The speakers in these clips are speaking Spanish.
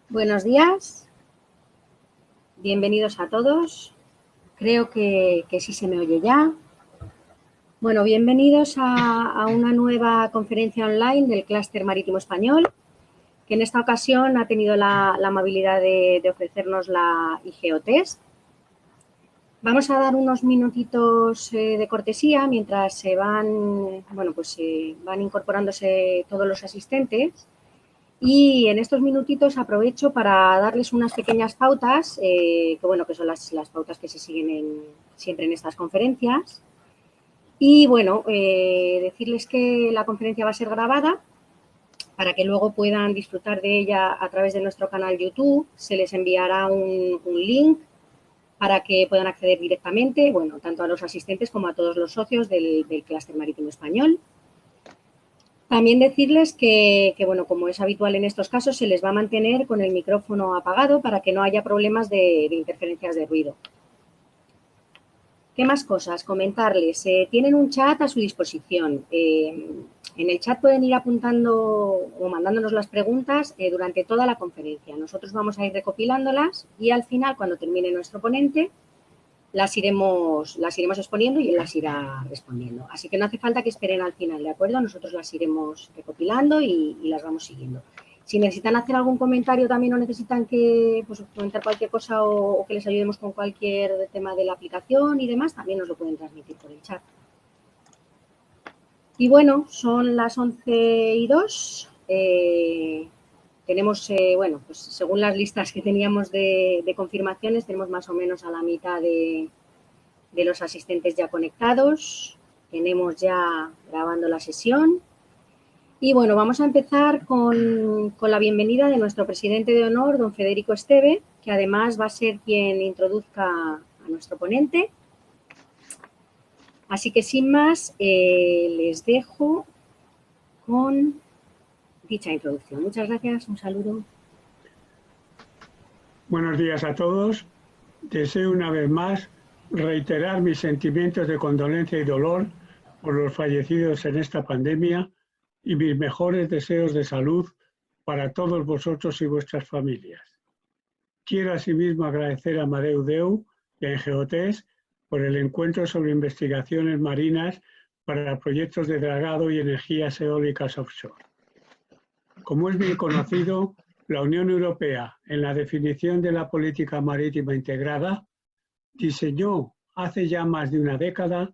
Buenos días, bienvenidos a todos. Creo que sí se me oye ya. Bueno, bienvenidos a una nueva conferencia online del Clúster Marítimo Español, que en esta ocasión ha tenido la amabilidad de ofrecernos la IGEOTEST. Vamos a dar unos minutitos de cortesía mientras se van, van incorporándose todos los asistentes. Y en estos minutitos aprovecho para darles unas pequeñas pautas, que son las pautas que se siguen siempre en estas conferencias. Y decirles que la conferencia va a ser grabada para que luego puedan disfrutar de ella a través de nuestro canal YouTube. Se les enviará un link para que puedan acceder directamente, tanto a los asistentes como a todos los socios del Clúster Marítimo Español. También decirles que, como es habitual en estos casos, se les va a mantener con el micrófono apagado para que no haya problemas de interferencias de ruido. ¿Qué más cosas? Comentarles. Tienen un chat a su disposición. En el chat pueden ir apuntando o mandándonos las preguntas durante toda la conferencia. Nosotros vamos a ir recopilándolas y al final, cuando termine nuestro ponente, las iremos exponiendo y él las irá respondiendo. Así que no hace falta que esperen al final, ¿de acuerdo? Nosotros las iremos recopilando y las vamos siguiendo. Si necesitan hacer algún comentario también o necesitan que comentar cualquier cosa o que les ayudemos con cualquier tema de la aplicación y demás, también nos lo pueden transmitir por el chat. Y bueno, son las 11:02. Tenemos, según las listas que teníamos de confirmaciones, tenemos más o menos a la mitad de los asistentes ya conectados. Tenemos ya grabando la sesión. Y bueno, vamos a empezar con la bienvenida de nuestro presidente de honor, don Federico Esteve, que además va a ser quien introduzca a nuestro ponente. Así que sin más, les dejo con dicha introducción. Muchas gracias, un saludo. Buenos días a todos. Deseo una vez más reiterar mis sentimientos de condolencia y dolor por los fallecidos en esta pandemia y mis mejores deseos de salud para todos vosotros y vuestras familias. Quiero asimismo agradecer a Madeu Deu y a IGEOTEST por el encuentro sobre investigaciones marinas para proyectos de dragado y energías eólicas offshore. Como es bien conocido, la Unión Europea, en la definición de la política marítima integrada, diseñó hace ya más de una década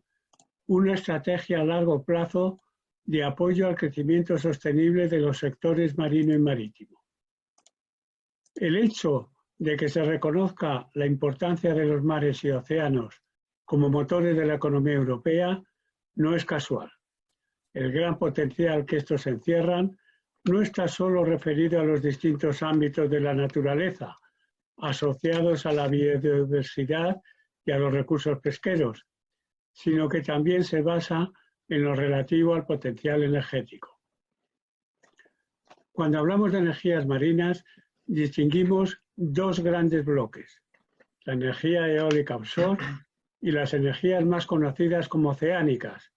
una estrategia a largo plazo de apoyo al crecimiento sostenible de los sectores marino y marítimo. El hecho de que se reconozca la importancia de los mares y océanos como motores de la economía europea no es casual. El gran potencial que estos encierran no está solo referido a los distintos ámbitos de la naturaleza, asociados a la biodiversidad y a los recursos pesqueros, sino que también se basa en lo relativo al potencial energético. Cuando hablamos de energías marinas, distinguimos dos grandes bloques: la energía eólica offshore y las energías más conocidas como oceánicas.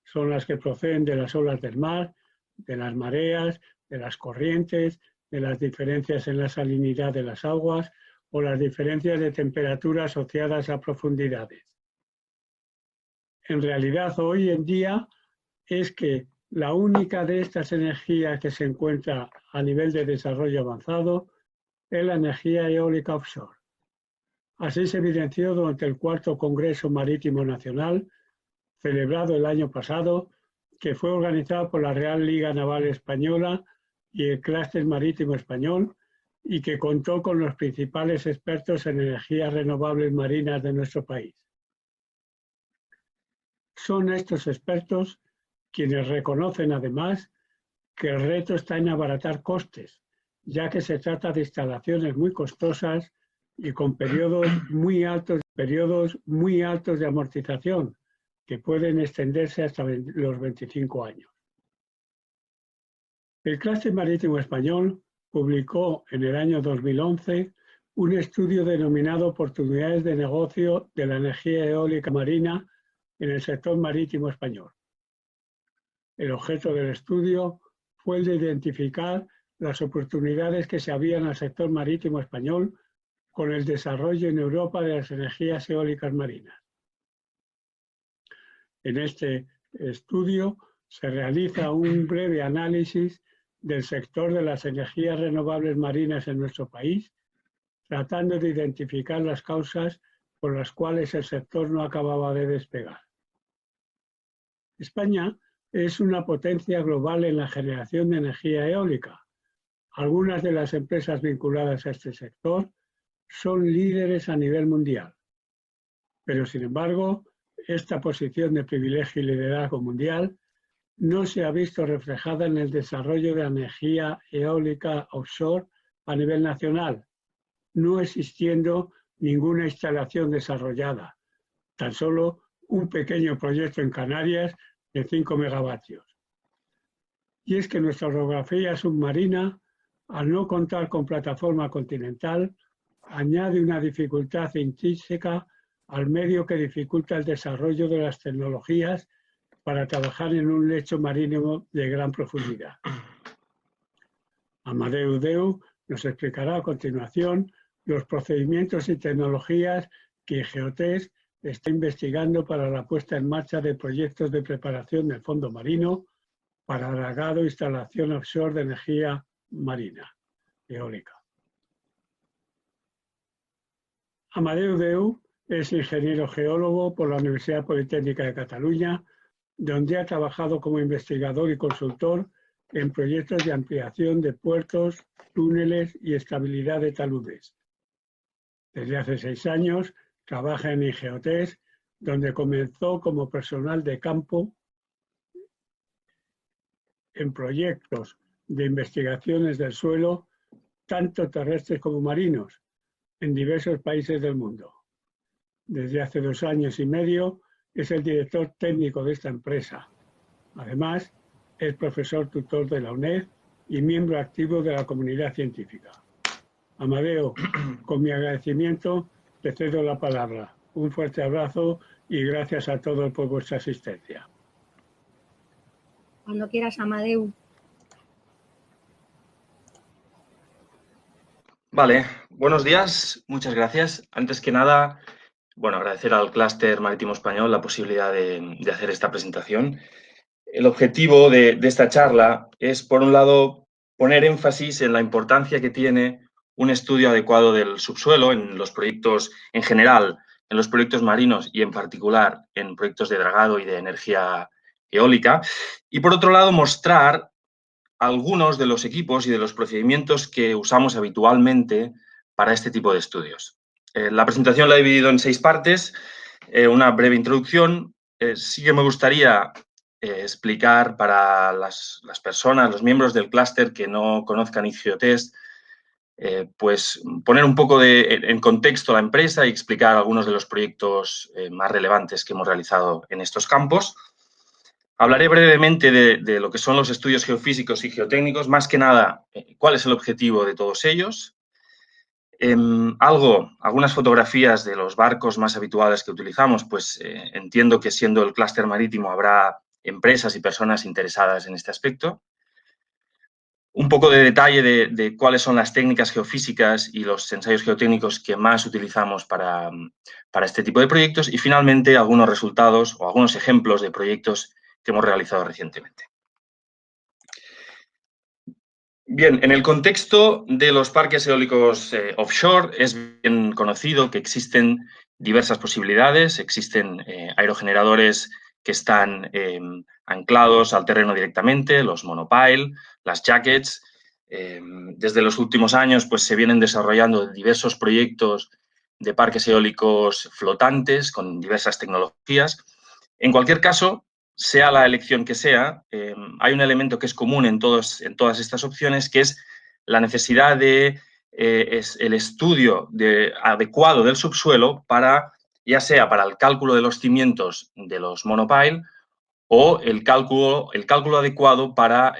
Son las que proceden de las olas del mar, de las mareas, de las corrientes, de las diferencias en la salinidad de las aguas o las diferencias de temperatura asociadas a profundidades. En realidad, hoy en día es que la única de estas energías que se encuentra a nivel de desarrollo avanzado es la energía eólica offshore. Así se evidenció durante el cuarto Congreso Marítimo Nacional, celebrado el año pasado, que fue organizado por la Real Liga Naval Española y el Clúster Marítimo Español, y que contó con los principales expertos en energías renovables marinas de nuestro país. Son estos expertos quienes reconocen además que el reto está en abaratar costes, ya que se trata de instalaciones muy costosas y con periodos muy altos de amortización, que pueden extenderse hasta los 25 años. El Clúster Marítimo Español publicó en el año 2011 un estudio denominado Oportunidades de negocio de la energía eólica marina en el sector marítimo español. El objeto del estudio fue el de identificar las oportunidades que se abrían al sector marítimo español con el desarrollo en Europa de las energías eólicas marinas. En este estudio se realiza un breve análisis del sector de las energías renovables marinas en nuestro país, tratando de identificar las causas por las cuales el sector no acababa de despegar. España es una potencia global en la generación de energía eólica. Algunas de las empresas vinculadas a este sector son líderes a nivel mundial. Pero, sin embargo, esta posición de privilegio y liderazgo mundial no se ha visto reflejada en el desarrollo de energía eólica offshore a nivel nacional, no existiendo ninguna instalación desarrollada, tan solo un pequeño proyecto en Canarias de 5 megavatios. Y es que nuestra orografía submarina, al no contar con plataforma continental, añade una dificultad intrínseca al medio que dificulta el desarrollo de las tecnologías para trabajar en un lecho marítimo de gran profundidad. Amadeu Deu nos explicará a continuación los procedimientos y tecnologías que Geotest está investigando para la puesta en marcha de proyectos de preparación del fondo marino para dragado e instalación offshore de energía marina eólica. Amadeu Deu es ingeniero geólogo por la Universidad Politécnica de Cataluña, donde ha trabajado como investigador y consultor en proyectos de ampliación de puertos, túneles y estabilidad de taludes. Desde hace 6 años trabaja en Geotest, donde comenzó como personal de campo en proyectos de investigaciones del suelo, tanto terrestres como marinos, en diversos países del mundo. Desde hace 2 años y medio es el director técnico de esta empresa. Además, es profesor tutor de la UNED y miembro activo de la comunidad científica. Amadeu, con mi agradecimiento, te cedo la palabra. Un fuerte abrazo y gracias a todos por vuestra asistencia. Cuando quieras, Amadeu. Vale, buenos días, muchas gracias. Antes que nada, bueno, agradecer al Clúster Marítimo Español la posibilidad de hacer esta presentación. El objetivo de esta charla es, por un lado, poner énfasis en la importancia que tiene un estudio adecuado del subsuelo en los proyectos en general, en los proyectos marinos y en particular en proyectos de dragado y de energía eólica. Y, por otro lado, mostrar algunos de los equipos y de los procedimientos que usamos habitualmente para este tipo de estudios. La presentación la he dividido en 6 partes, una breve introducción. Sí que me gustaría explicar para las personas, los miembros del clúster que no conozcan Geotest, pues poner un poco en contexto la empresa y explicar algunos de los proyectos más relevantes que hemos realizado en estos campos. Hablaré brevemente de lo que son los estudios geofísicos y geotécnicos, más que nada, cuál es el objetivo de todos ellos. Algunas fotografías de los barcos más habituales que utilizamos, pues entiendo que siendo el clúster marítimo habrá empresas y personas interesadas en este aspecto. Un poco de detalle de cuáles son las técnicas geofísicas y los ensayos geotécnicos que más utilizamos para este tipo de proyectos y, finalmente, algunos resultados o algunos ejemplos de proyectos que hemos realizado recientemente. Bien, en el contexto de los parques eólicos offshore es bien conocido que existen diversas posibilidades, existen aerogeneradores que están anclados al terreno directamente, los monopile, las jackets. Desde los últimos años pues, se vienen desarrollando diversos proyectos de parques eólicos flotantes con diversas tecnologías. En cualquier caso, sea la elección que sea, hay un elemento que es común en todas estas opciones, que es la necesidad de el estudio adecuado del subsuelo ya sea para el cálculo de los cimientos de los monopile o el cálculo adecuado para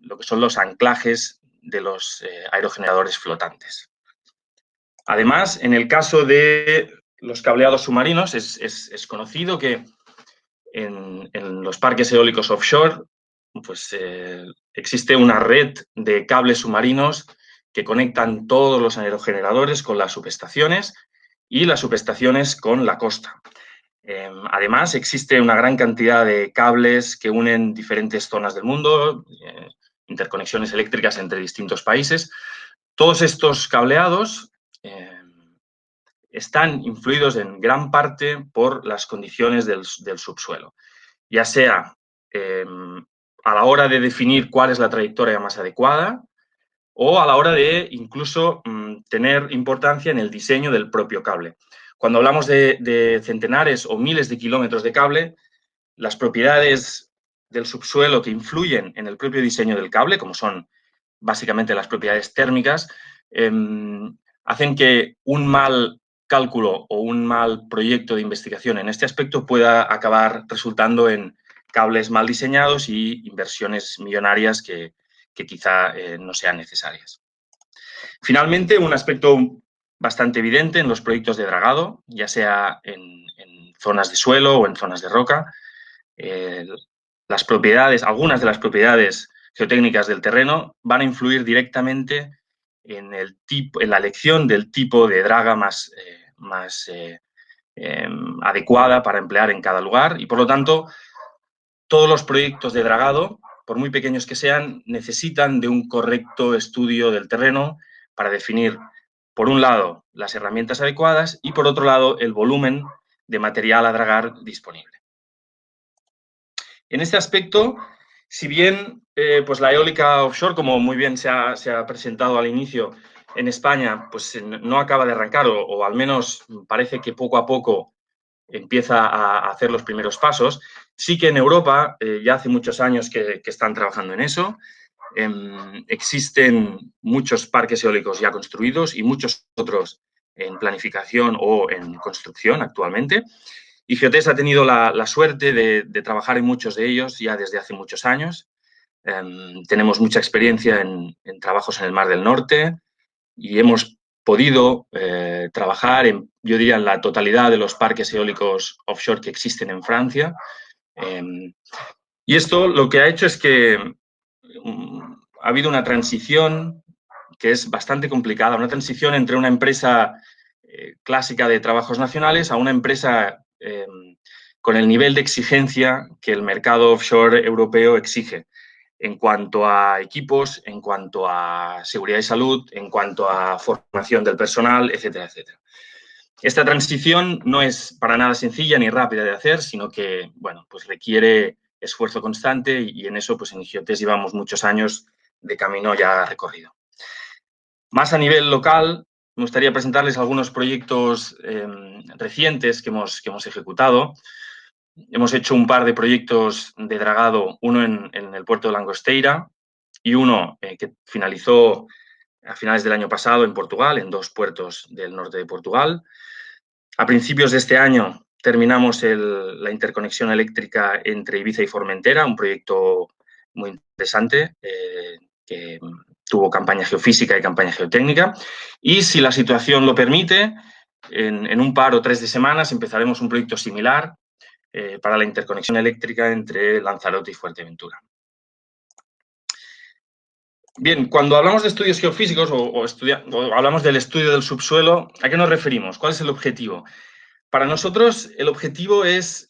lo que son los anclajes de los aerogeneradores flotantes. Además, en el caso de los cableados submarinos, es conocido que en los parques eólicos offshore pues existe una red de cables submarinos que conectan todos los aerogeneradores con las subestaciones y las subestaciones con la costa. Además, existe una gran cantidad de cables que unen diferentes zonas del mundo, interconexiones eléctricas entre distintos países. Todos estos cableados están influidos en gran parte por las condiciones del subsuelo, ya sea a la hora de definir cuál es la trayectoria más adecuada o a la hora de incluso tener importancia en el diseño del propio cable. Cuando hablamos de centenares o miles de kilómetros de cable, las propiedades del subsuelo que influyen en el propio diseño del cable, como son básicamente las propiedades térmicas, hacen que un mal cálculo o un mal proyecto de investigación en este aspecto pueda acabar resultando en cables mal diseñados y inversiones millonarias que quizá no sean necesarias. Finalmente, un aspecto bastante evidente en los proyectos de dragado, ya sea en zonas de suelo o en zonas de roca, las propiedades, algunas de las propiedades geotécnicas del terreno van a influir directamente en la elección del tipo de draga más adecuada para emplear en cada lugar y, por lo tanto, todos los proyectos de dragado, por muy pequeños que sean, necesitan de un correcto estudio del terreno para definir, por un lado, las herramientas adecuadas y, por otro lado, el volumen de material a dragar disponible. En este aspecto, si bien pues la eólica offshore, como muy bien se ha presentado al inicio en España, pues no acaba de arrancar o al menos parece que poco a poco empieza a hacer los primeros pasos, sí que en Europa ya hace muchos años que están trabajando en eso. Existen muchos parques eólicos ya construidos y muchos otros en planificación o en construcción actualmente. Y Geotés ha tenido la suerte de trabajar en muchos de ellos ya desde hace muchos años. Tenemos mucha experiencia en trabajos en el Mar del Norte y hemos podido trabajar yo diría, en la totalidad de los parques eólicos offshore que existen en Francia. Y esto lo que ha hecho es que ha habido una transición que es bastante complicada, una transición entre una empresa clásica de trabajos nacionales a una empresa con el nivel de exigencia que el mercado offshore europeo exige en cuanto a equipos, en cuanto a seguridad y salud, en cuanto a formación del personal, etcétera, etcétera. Esta transición no es para nada sencilla ni rápida de hacer, sino que, bueno, pues requiere esfuerzo constante y en eso, pues en Geotés llevamos muchos años de camino ya recorrido. Más a nivel local, me gustaría presentarles algunos proyectos recientes que hemos ejecutado. Hemos hecho un par de proyectos de dragado, uno en el puerto de Langosteira y uno que finalizó a finales del año pasado en Portugal, en 2 puertos del norte de Portugal. A principios de este año terminamos la interconexión eléctrica entre Ibiza y Formentera, un proyecto muy interesante que tuvo campaña geofísica y campaña geotécnica. Y si la situación lo permite, en un par o 3 de semanas empezaremos un proyecto similar para la interconexión eléctrica entre Lanzarote y Fuerteventura. Bien, cuando hablamos de estudios geofísicos o hablamos del estudio del subsuelo, ¿a qué nos referimos? ¿Cuál es el objetivo? Para nosotros, el objetivo es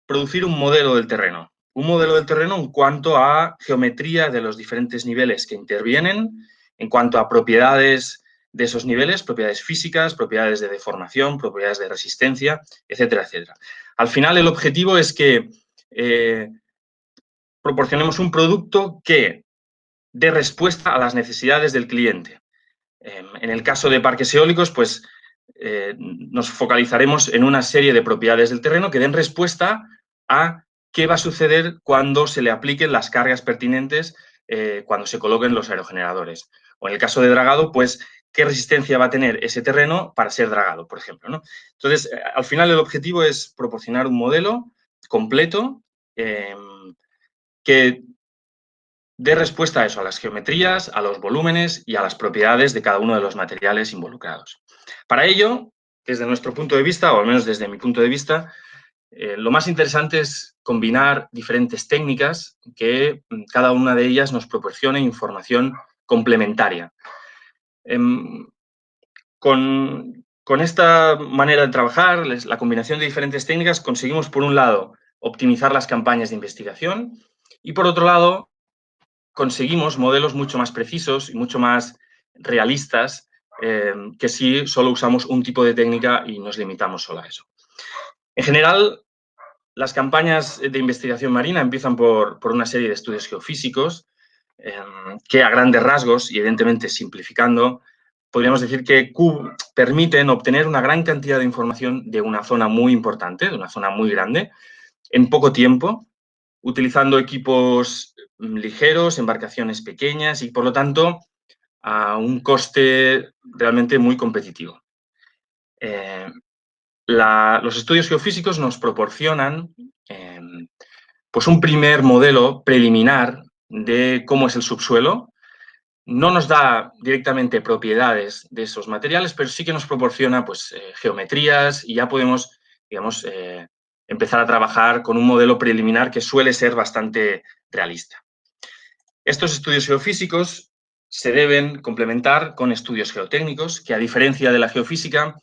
producir un modelo del terreno. Un modelo del terreno en cuanto a geometría de los diferentes niveles que intervienen, en cuanto a propiedades de esos niveles, propiedades físicas, propiedades de deformación, propiedades de resistencia, etcétera, etcétera. Al final, el objetivo es que proporcionemos un producto que dé respuesta a las necesidades del cliente. En el caso de parques eólicos, pues nos focalizaremos en una serie de propiedades del terreno que den respuesta a qué va a suceder cuando se le apliquen las cargas pertinentes cuando se coloquen los aerogeneradores. O en el caso de dragado, pues qué resistencia va a tener ese terreno para ser dragado, por ejemplo, ¿no? Entonces, al final el objetivo es proporcionar un modelo completo que dé respuesta a eso, a las geometrías, a los volúmenes y a las propiedades de cada uno de los materiales involucrados. Para ello, desde nuestro punto de vista, o al menos desde mi punto de vista, Lo más interesante es combinar diferentes técnicas que cada una de ellas nos proporcione información complementaria. Con esta manera de trabajar, la combinación de diferentes técnicas, conseguimos, por un lado, optimizar las campañas de investigación y, por otro lado, conseguimos modelos mucho más precisos y mucho más realistas que si solo usamos un tipo de técnica y nos limitamos solo a eso. En general, las campañas de investigación marina empiezan por una serie de estudios geofísicos que, a grandes rasgos y evidentemente simplificando, podríamos decir que permiten obtener una gran cantidad de información de una zona muy importante, de una zona muy grande, en poco tiempo, utilizando equipos ligeros, embarcaciones pequeñas y, por lo tanto, a un coste realmente muy competitivo. Los estudios geofísicos nos proporcionan pues un primer modelo preliminar de cómo es el subsuelo. No nos da directamente propiedades de esos materiales, pero sí que nos proporciona pues, geometrías y ya podemos, digamos, empezar a trabajar con un modelo preliminar que suele ser bastante realista. Estos estudios geofísicos se deben complementar con estudios geotécnicos, que, a diferencia de la geofísica,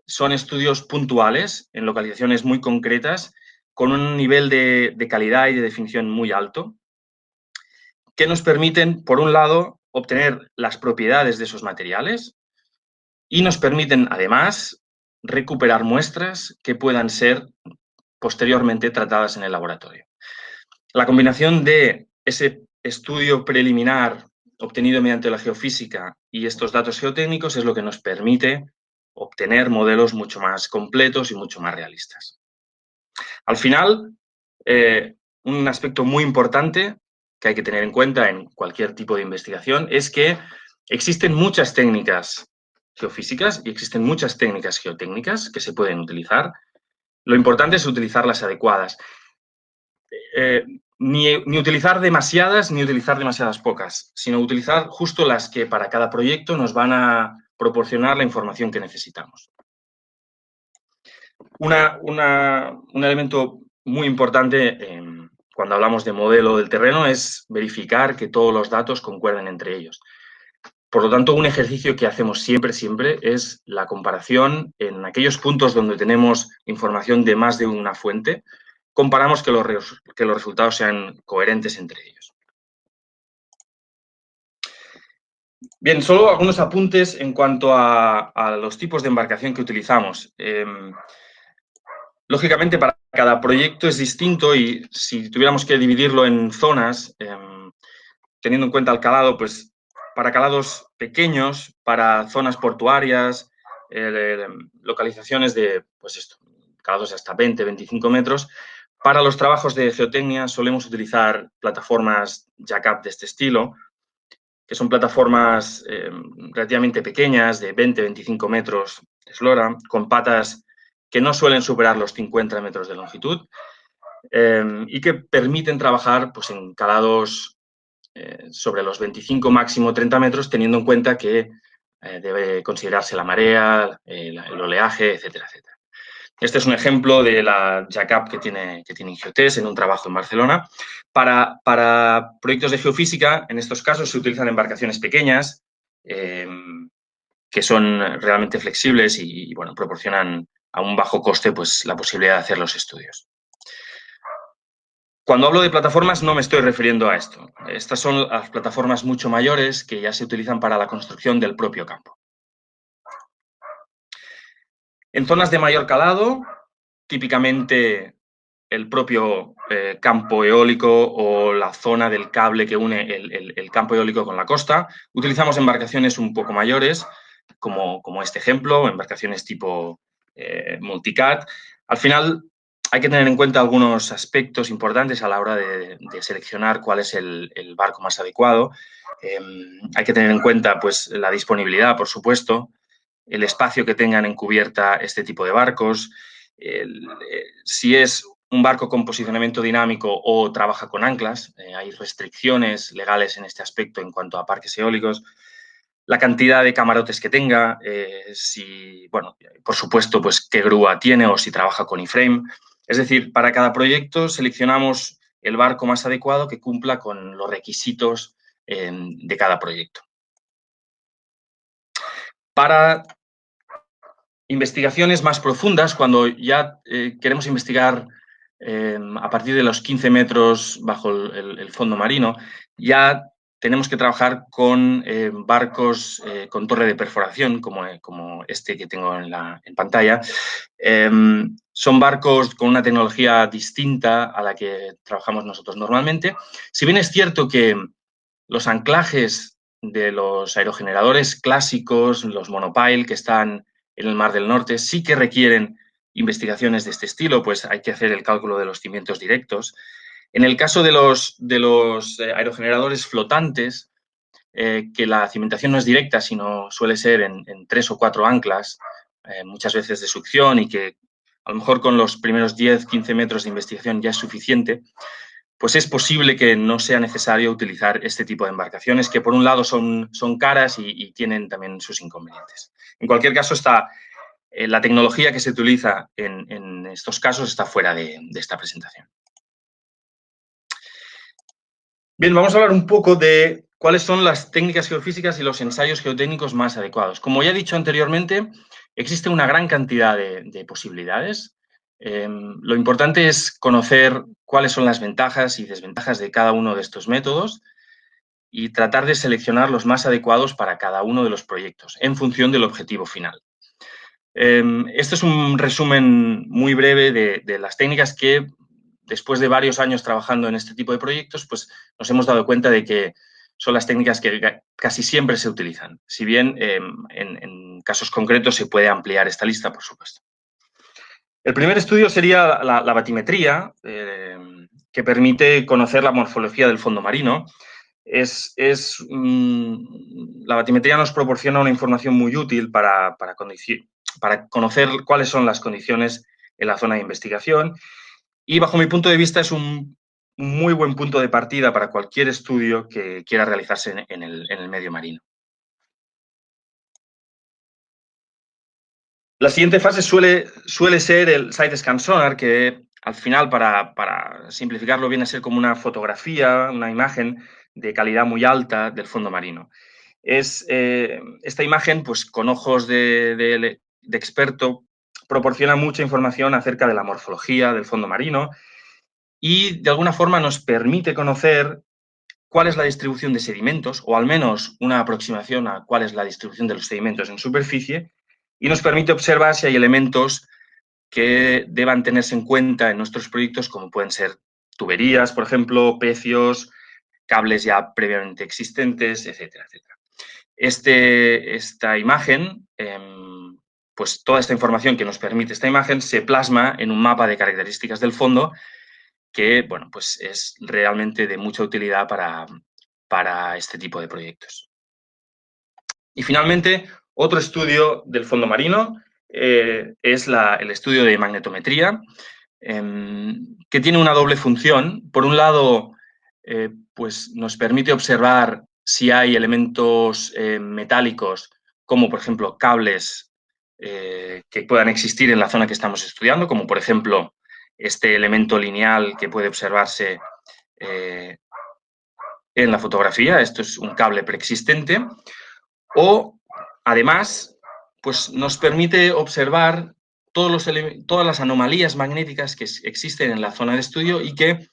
son estudios puntuales en localizaciones muy concretas, con un nivel de calidad y de definición muy alto, que nos permiten, por un lado, obtener las propiedades de esos materiales y nos permiten, además, recuperar muestras que puedan ser posteriormente tratadas en el laboratorio. La combinación de ese estudio preliminar obtenido mediante la geofísica y estos datos geotécnicos es lo que nos permite obtener modelos mucho más completos y mucho más realistas. Al final, un aspecto muy importante que hay que tener en cuenta en cualquier tipo de investigación es que existen muchas técnicas geofísicas y existen muchas técnicas geotécnicas que se pueden utilizar. Lo importante es utilizarlas adecuadas. Ni utilizar demasiadas ni utilizar demasiadas pocas, sino utilizar justo las que para cada proyecto nos van a proporcionar la información que necesitamos. Un elemento muy importante cuando hablamos de modelo del terreno es verificar que todos los datos concuerden entre ellos. Por lo tanto, un ejercicio que hacemos siempre es la comparación en aquellos puntos donde tenemos información de más de una fuente. Comparamos que los resultados sean coherentes entre ellos. Bien, solo algunos apuntes en cuanto a los tipos de embarcación que utilizamos. Lógicamente, para cada proyecto es distinto y si tuviéramos que dividirlo en zonas, teniendo en cuenta el calado, pues para calados pequeños, para zonas portuarias, localizaciones de, pues esto, calados hasta 20, 25 metros. Para los trabajos de geotecnia solemos utilizar plataformas jack-up de este estilo, que son plataformas relativamente pequeñas, de 20, 25 metros de eslora, con patas que no suelen superar los 50 metros de longitud y que permiten trabajar pues, en calados sobre los 25, máximo 30 metros, teniendo en cuenta que debe considerarse la marea, el oleaje, etcétera, etcétera. Este es un ejemplo de la jack-up que tiene Ingeotés en un trabajo en Barcelona. Para proyectos de geofísica, en estos casos se utilizan embarcaciones pequeñas que son realmente flexibles y bueno, proporcionan a un bajo coste pues, la posibilidad de hacer los estudios. Cuando hablo de plataformas no me estoy refiriendo a esto. Estas son las plataformas mucho mayores que ya se utilizan para la construcción del propio campo. En zonas de mayor calado, típicamente el propio campo eólico o la zona del cable que une el campo eólico con la costa, utilizamos embarcaciones un poco mayores, como este ejemplo, embarcaciones tipo multicat. Al final hay que tener en cuenta algunos aspectos importantes a la hora de seleccionar cuál es el barco más adecuado. Hay que tener en cuenta pues, la disponibilidad, por supuesto, el espacio que tengan en cubierta este tipo de barcos, si es un barco con posicionamiento dinámico o trabaja con anclas, hay restricciones legales en este aspecto en cuanto a parques eólicos, la cantidad de camarotes que tenga, si, bueno, por supuesto, pues qué grúa tiene o si trabaja con iframe. Es decir, para cada proyecto seleccionamos el barco más adecuado que cumpla con los requisitos de cada proyecto. Para investigaciones más profundas, cuando ya queremos investigar a partir de los 15 metros bajo el fondo marino, ya tenemos que trabajar con barcos con torre de perforación, como este que tengo en pantalla. Son barcos con una tecnología distinta a la que trabajamos nosotros normalmente. Si bien es cierto que los anclajes de los aerogeneradores clásicos, los monopile que están en el Mar del Norte, sí que requieren investigaciones de este estilo, pues hay que hacer el cálculo de los cimientos directos. En el caso de los aerogeneradores flotantes, que la cimentación no es directa, sino suele ser en 3 o 4 anclas, muchas veces de succión, y que a lo mejor con los primeros 10, 15 metros de investigación ya es suficiente, pues es posible que no sea necesario utilizar este tipo de embarcaciones, que por un lado son caras y tienen también sus inconvenientes. En cualquier caso, la tecnología que se utiliza en estos casos está fuera de esta presentación. Bien, vamos a hablar un poco de cuáles son las técnicas geofísicas y los ensayos geotécnicos más adecuados. Como ya he dicho anteriormente, existe una gran cantidad de posibilidades. Lo importante es conocer cuáles son las ventajas y desventajas de cada uno de estos métodos y tratar de seleccionar los más adecuados para cada uno de los proyectos en función del objetivo final. Este es un resumen muy breve de las técnicas que, después de varios años trabajando en este tipo de proyectos, pues nos hemos dado cuenta de que son las técnicas que casi siempre se utilizan. Si bien en casos concretos se puede ampliar esta lista, por supuesto. El primer estudio sería la batimetría, que permite conocer la morfología del fondo marino. La batimetría nos proporciona una información muy útil para conocer cuáles son las condiciones en la zona de investigación, y bajo mi punto de vista es un muy buen punto de partida para cualquier estudio que quiera realizarse en el medio marino. La siguiente fase suele ser el Side Scan Sonar, que al final, para simplificarlo, viene a ser como una fotografía, una imagen de calidad muy alta del fondo marino. Esta imagen, pues con ojos de experto, proporciona mucha información acerca de la morfología del fondo marino y de alguna forma nos permite conocer cuál es la distribución de sedimentos, o al menos una aproximación a cuál es la distribución de los sedimentos en superficie, y nos permite observar si hay elementos que deban tenerse en cuenta en nuestros proyectos, como pueden ser tuberías, por ejemplo, pecios, cables ya previamente existentes, etcétera, etcétera. Esta imagen, pues toda esta información que nos permite esta imagen se plasma en un mapa de características del fondo que, bueno, pues es realmente de mucha utilidad para este tipo de proyectos. Y finalmente, otro estudio del fondo marino es el estudio de magnetometría, que tiene una doble función. Por un lado, pues nos permite observar si hay elementos metálicos, como por ejemplo cables que puedan existir en la zona que estamos estudiando, como por ejemplo este elemento lineal que puede observarse en la fotografía. Esto es un cable preexistente. O, además, pues nos permite observar todas las anomalías magnéticas que existen en la zona de estudio y que,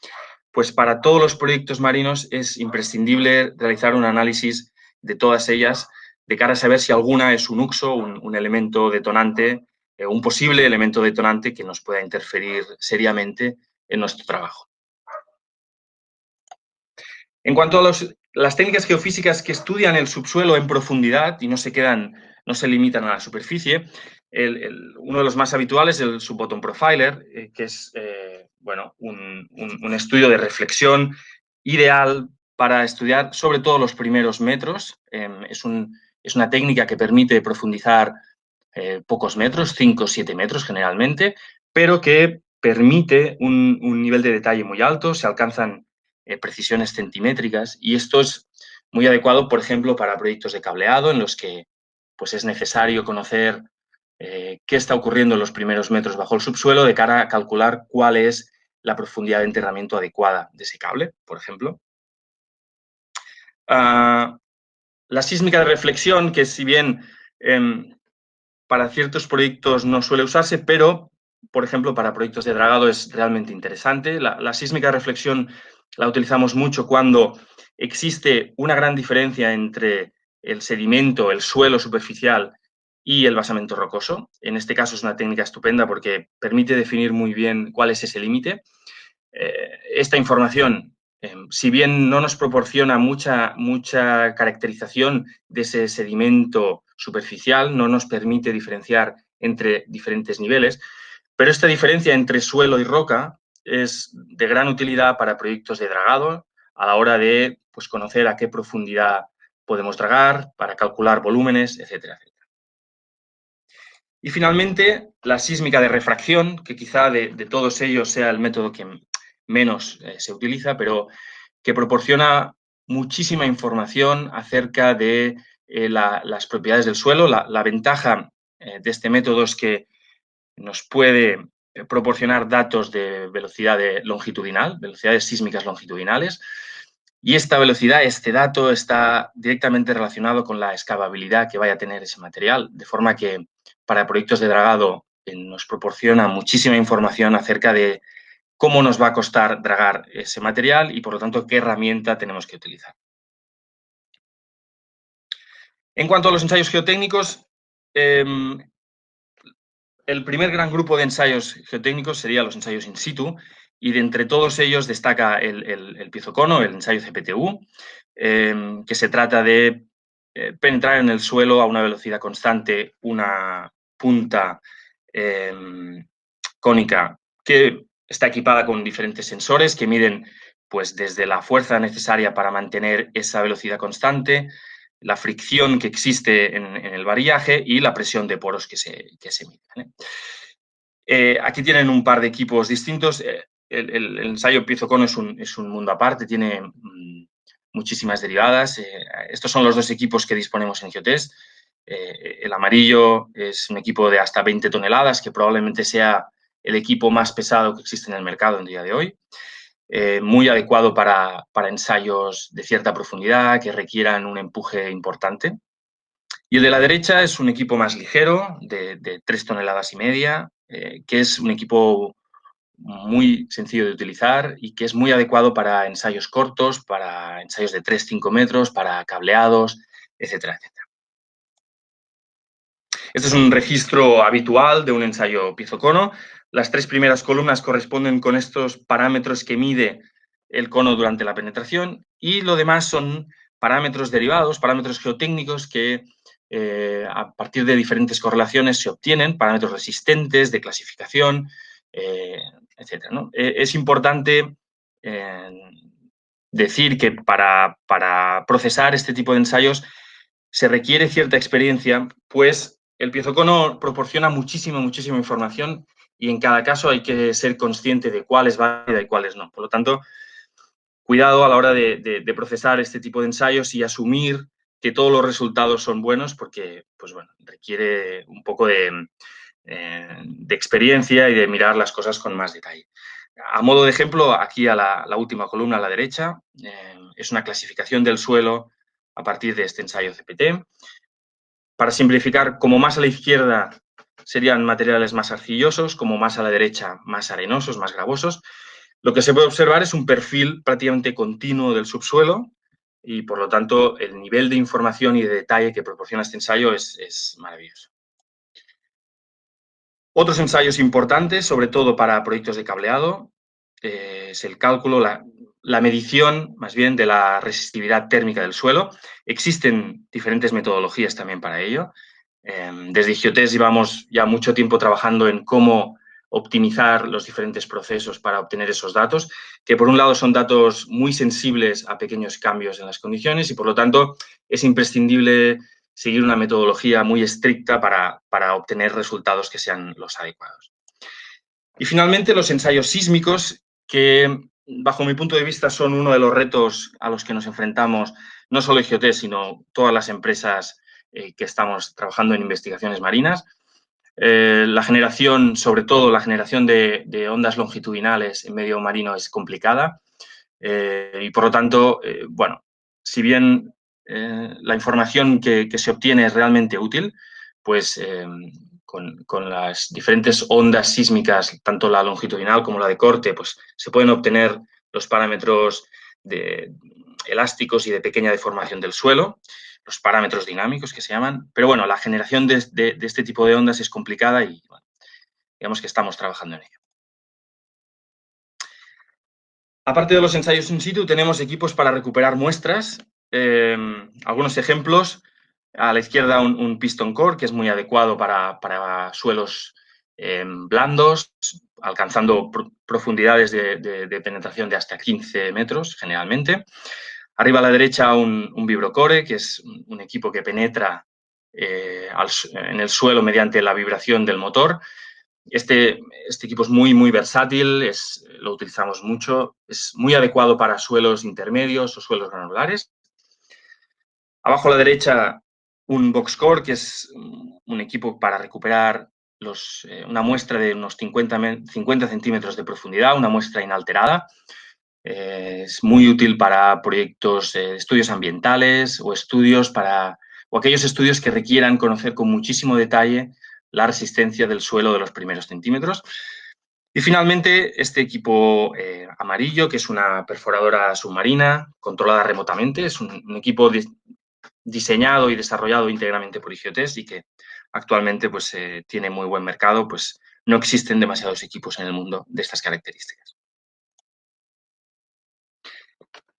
pues para todos los proyectos marinos es imprescindible realizar un análisis de todas ellas de cara a saber si alguna es un uxo, un elemento detonante, un posible elemento detonante que nos pueda interferir seriamente en nuestro trabajo. En cuanto a las técnicas geofísicas que estudian el subsuelo en profundidad y no se limitan a la superficie, uno de los más habituales es el Subbottom Profiler, que es bueno, un estudio de reflexión ideal para estudiar sobre todo los primeros metros. Es una técnica que permite profundizar pocos metros, 5 o 7 metros generalmente, pero que permite un nivel de detalle muy alto. Se alcanzan precisiones centimétricas, y esto es muy adecuado, por ejemplo, para proyectos de cableado en los que pues, es necesario conocer qué está ocurriendo en los primeros metros bajo el subsuelo de cara a calcular cuál es la profundidad de enterramiento adecuada de ese cable, por ejemplo. La sísmica de reflexión, que si bien para ciertos proyectos no suele usarse, pero, por ejemplo, para proyectos de dragado es realmente interesante. La sísmica de reflexión la utilizamos mucho cuando existe una gran diferencia entre el sedimento, el suelo superficial y el basamento rocoso. En este caso es una técnica estupenda porque permite definir muy bien cuál es ese límite. Esta información, si bien no nos proporciona mucha caracterización de ese sedimento superficial, no nos permite diferenciar entre diferentes niveles, pero esta diferencia entre suelo y roca es de gran utilidad para proyectos de dragado a la hora de pues, conocer a qué profundidad podemos dragar, para calcular volúmenes, etcétera, etcétera. Y finalmente, la sísmica de refracción, que quizá de todos ellos sea el método que menos se utiliza, pero que proporciona muchísima información acerca de las propiedades del suelo. La ventaja de este método es que nos puede proporcionar datos de velocidad longitudinal, velocidades sísmicas longitudinales, y esta velocidad, este dato, está directamente relacionado con la excavabilidad que vaya a tener ese material, de forma que para proyectos de dragado nos proporciona muchísima información acerca de cómo nos va a costar dragar ese material y, por lo tanto, qué herramienta tenemos que utilizar. En cuanto a los ensayos geotécnicos, el primer gran grupo de ensayos geotécnicos serían los ensayos in situ, y de entre todos ellos destaca el piezocono, el ensayo CPTU, que se trata de penetrar en el suelo a una velocidad constante una punta cónica que está equipada con diferentes sensores que miden pues, desde la fuerza necesaria para mantener esa velocidad constante, la fricción que existe en el varillaje y la presión de poros que se mide. Aquí tienen un par de equipos distintos. El ensayo piezocono es un mundo aparte, tiene muchísimas derivadas. Estos son los dos equipos que disponemos en Geotest. El amarillo es un equipo de hasta 20 toneladas, que probablemente sea el equipo más pesado que existe en el mercado en día de hoy. Muy adecuado para ensayos de cierta profundidad que requieran un empuje importante. Y el de la derecha es un equipo más ligero, de 3 toneladas y media, que es un equipo muy sencillo de utilizar y que es muy adecuado para ensayos cortos, para ensayos de 3-5 metros, para cableados, etcétera, etcétera. Este es un registro habitual de un ensayo piezocono. Las 3 primeras columnas corresponden con estos parámetros que mide el cono durante la penetración, y lo demás son parámetros derivados, parámetros geotécnicos que a partir de diferentes correlaciones se obtienen, parámetros resistentes, de clasificación, etcétera, ¿no? Es importante decir que para procesar este tipo de ensayos se requiere cierta experiencia, pues el piezocono proporciona muchísima información y en cada caso hay que ser consciente de cuál es válida y cuáles no. Por lo tanto, cuidado a la hora de procesar este tipo de ensayos y asumir que todos los resultados son buenos, porque pues bueno, requiere un poco de experiencia y de mirar las cosas con más detalle. A modo de ejemplo, aquí a la última columna a la derecha es una clasificación del suelo a partir de este ensayo CPT. Para simplificar, como más a la izquierda serían materiales más arcillosos, como más a la derecha más arenosos, más gravosos. Lo que se puede observar es un perfil prácticamente continuo del subsuelo y, por lo tanto, el nivel de información y de detalle que proporciona este ensayo es maravilloso. Otros ensayos importantes, sobre todo para proyectos de cableado, es el cálculo, la medición, más bien, de la resistividad térmica del suelo. Existen diferentes metodologías también para ello. Desde Geotest llevamos ya mucho tiempo trabajando en cómo optimizar los diferentes procesos para obtener esos datos, que por un lado son datos muy sensibles a pequeños cambios en las condiciones y, por lo tanto, es imprescindible seguir una metodología muy estricta para obtener resultados que sean los adecuados. Y finalmente, los ensayos sísmicos, que bajo mi punto de vista son uno de los retos a los que nos enfrentamos no solo Geotest, sino todas las empresas que estamos trabajando en investigaciones marinas. La generación, sobre todo la generación de ondas longitudinales en medio marino es complicada y por lo tanto, bueno, si bien la información que se obtiene es realmente útil, pues con las diferentes ondas sísmicas, tanto la longitudinal como la de corte, pues se pueden obtener los parámetros elásticos y de pequeña deformación del suelo, los parámetros dinámicos que se llaman, pero bueno, la generación de este tipo de ondas es complicada y bueno, digamos que estamos trabajando en ello. Aparte de los ensayos in situ, tenemos equipos para recuperar muestras. Algunos ejemplos. A la izquierda un piston core, que es muy adecuado para suelos blandos, alcanzando profundidades de penetración de hasta 15 metros, generalmente. Arriba a la derecha un vibrocore, que es un equipo que penetra en el suelo mediante la vibración del motor. Este equipo es muy versátil, lo utilizamos mucho, es muy adecuado para suelos intermedios o suelos granulares. Abajo a la derecha un boxcore, que es un equipo para recuperar una muestra de unos 50 centímetros de profundidad, una muestra inalterada. Es muy útil para proyectos de estudios ambientales o aquellos estudios que requieran conocer con muchísimo detalle la resistencia del suelo de los primeros centímetros. Y finalmente este equipo amarillo, que es una perforadora submarina controlada remotamente, es un equipo diseñado y desarrollado íntegramente por IGEOTES y que actualmente pues, tiene muy buen mercado, pues no existen demasiados equipos en el mundo de estas características.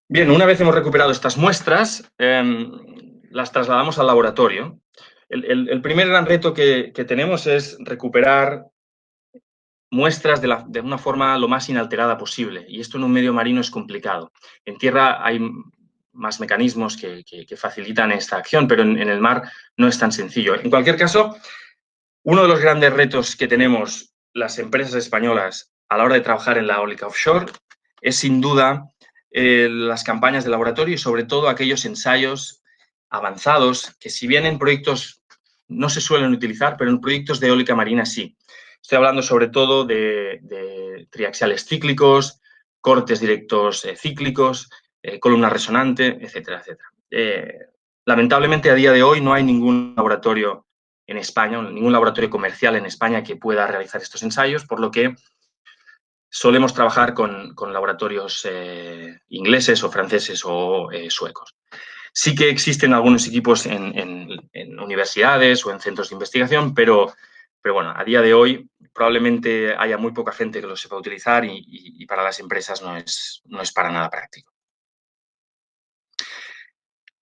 Bien, una vez hemos recuperado estas muestras, las trasladamos al laboratorio. El primer gran reto que tenemos es recuperar muestras de una forma lo más inalterada posible, y esto en un medio marino es complicado. En tierra hay más mecanismos que facilitan esta acción, pero en el mar no es tan sencillo. En cualquier caso, uno de los grandes retos que tenemos las empresas españolas a la hora de trabajar en la eólica offshore es sin duda las campañas de laboratorio y sobre todo aquellos ensayos avanzados que si bien en proyectos no se suelen utilizar, pero en proyectos de eólica marina sí. Estoy hablando sobre todo de triaxiales cíclicos, cortes directos cíclicos, columna resonante, etcétera, etcétera. Lamentablemente a día de hoy no hay ningún laboratorio en España, ningún laboratorio comercial en España que pueda realizar estos ensayos, por lo que solemos trabajar con laboratorios ingleses o franceses o suecos. Sí que existen algunos equipos en universidades o en centros de investigación, pero bueno, a día de hoy probablemente haya muy poca gente que lo sepa utilizar y para las empresas no es para nada práctico.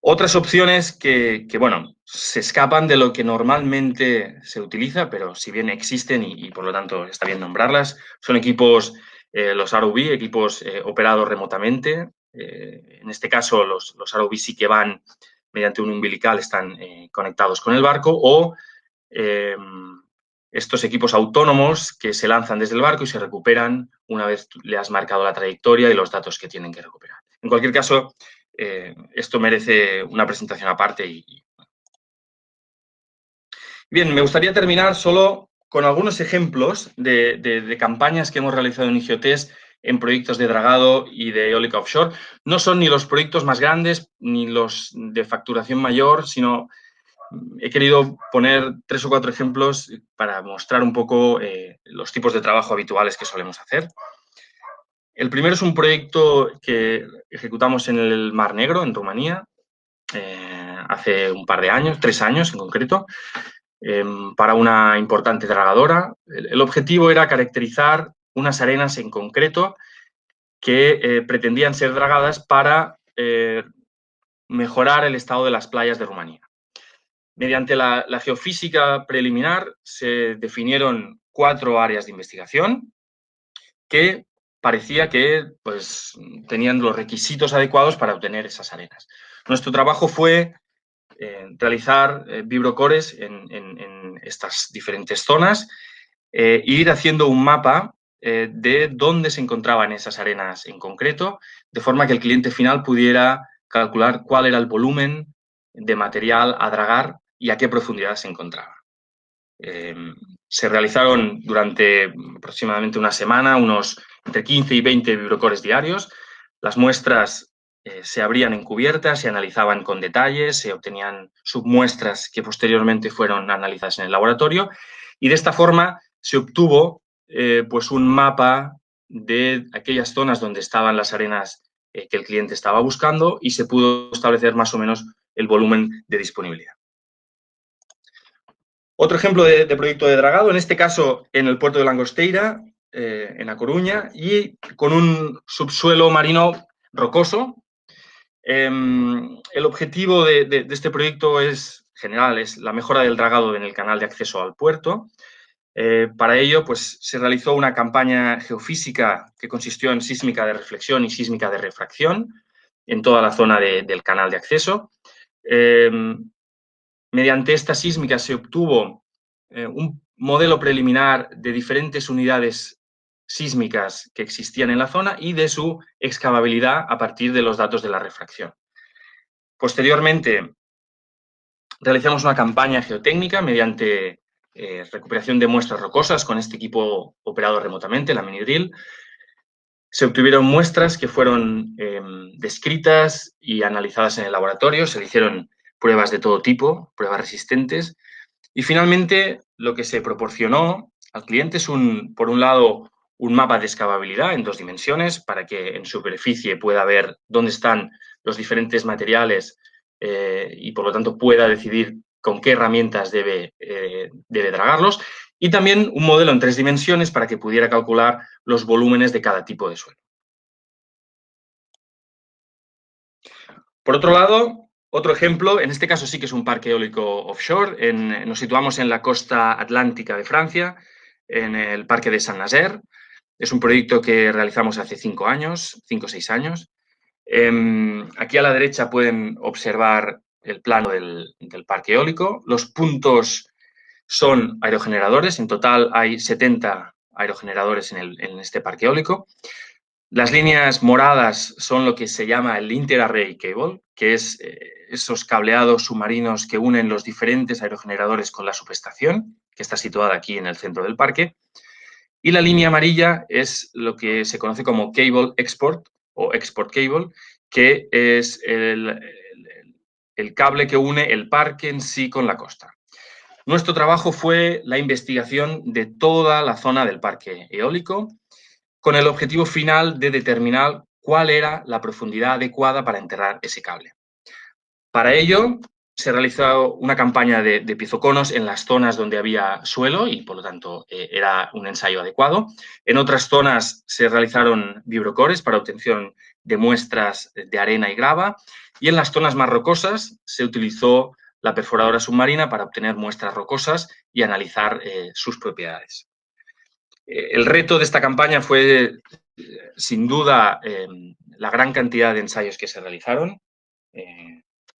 Otras opciones que, bueno, se escapan de lo que normalmente se utiliza, pero si bien existen y por lo tanto está bien nombrarlas, son equipos, los ROV, equipos operados remotamente. En este caso, los ROV sí que van mediante un umbilical, están conectados con el barco, o estos equipos autónomos que se lanzan desde el barco y se recuperan una vez le has marcado la trayectoria y los datos que tienen que recuperar. En cualquier caso, esto merece una presentación aparte. Bien, me gustaría terminar solo con algunos ejemplos de campañas que hemos realizado en IGEOTES en proyectos de dragado y de eólica offshore. No son ni los proyectos más grandes ni los de facturación mayor, sino he querido poner 3 o 4 ejemplos para mostrar un poco los tipos de trabajo habituales que solemos hacer. El primero es un proyecto que ejecutamos en el Mar Negro, en Rumanía, hace un par de años, 3 años en concreto, para una importante dragadora. El objetivo era caracterizar unas arenas en concreto que pretendían ser dragadas para mejorar el estado de las playas de Rumanía. Mediante la geofísica preliminar se definieron 4 áreas de investigación que parecía que pues, tenían los requisitos adecuados para obtener esas arenas. Nuestro trabajo fue realizar vibrocores en estas diferentes zonas e ir haciendo un mapa de dónde se encontraban esas arenas en concreto, de forma que el cliente final pudiera calcular cuál era el volumen de material a dragar y a qué profundidad se encontraba. Se realizaron durante aproximadamente una semana entre 15 y 20 vibrocores diarios. Las muestras se abrían en cubiertas, se analizaban con detalles, se obtenían submuestras que posteriormente fueron analizadas en el laboratorio y de esta forma se obtuvo pues un mapa de aquellas zonas donde estaban las arenas que el cliente estaba buscando y se pudo establecer más o menos el volumen de disponibilidad. Otro ejemplo de proyecto de dragado, en este caso en el puerto de Langosteira, en A Coruña, y con un subsuelo marino rocoso. El objetivo de este proyecto general es la mejora del dragado en el canal de acceso al puerto. Para ello, pues, se realizó una campaña geofísica que consistió en sísmica de reflexión y sísmica de refracción en toda la zona del canal de acceso. Mediante esta sísmica se obtuvo un modelo preliminar de diferentes unidades sísmicas que existían en la zona y de su excavabilidad a partir de los datos de la refracción. Posteriormente, realizamos una campaña geotécnica mediante recuperación de muestras rocosas con este equipo operado remotamente, la mini-drill. Se obtuvieron muestras que fueron descritas y analizadas en el laboratorio, se le hicieron pruebas de todo tipo, pruebas resistentes, y finalmente lo que se proporcionó al cliente es, por un lado, un mapa de excavabilidad en 2 dimensiones para que en superficie pueda ver dónde están los diferentes materiales y, por lo tanto, pueda decidir con qué herramientas debe dragarlos, y también un modelo en 3 dimensiones para que pudiera calcular los volúmenes de cada tipo de suelo. Por otro lado, otro ejemplo, en este caso sí que es un parque eólico offshore, nos situamos en la costa atlántica de Francia, en el parque de Saint-Nazaire. Es un proyecto que realizamos hace 5 o 6 años. Aquí a la derecha pueden observar el plano del parque eólico. Los puntos son aerogeneradores, en total hay 70 aerogeneradores en este parque eólico. Las líneas moradas son lo que se llama el Inter-Array Cable, que es esos cableados submarinos que unen los diferentes aerogeneradores con la subestación, que está situada aquí en el centro del parque. Y la línea amarilla es lo que se conoce como Cable Export o Export Cable, que es el cable que une el parque en sí con la costa. Nuestro trabajo fue la investigación de toda la zona del parque eólico, con el objetivo final de determinar cuál era la profundidad adecuada para enterrar ese cable. Para ello, se realizó una campaña de piezoconos en las zonas donde había suelo y, por lo tanto, era un ensayo adecuado. En otras zonas se realizaron vibrocores para obtención de muestras de arena y grava, y en las zonas más rocosas se utilizó la perforadora submarina para obtener muestras rocosas y analizar sus propiedades. El reto de esta campaña fue, sin duda, la gran cantidad de ensayos que se realizaron.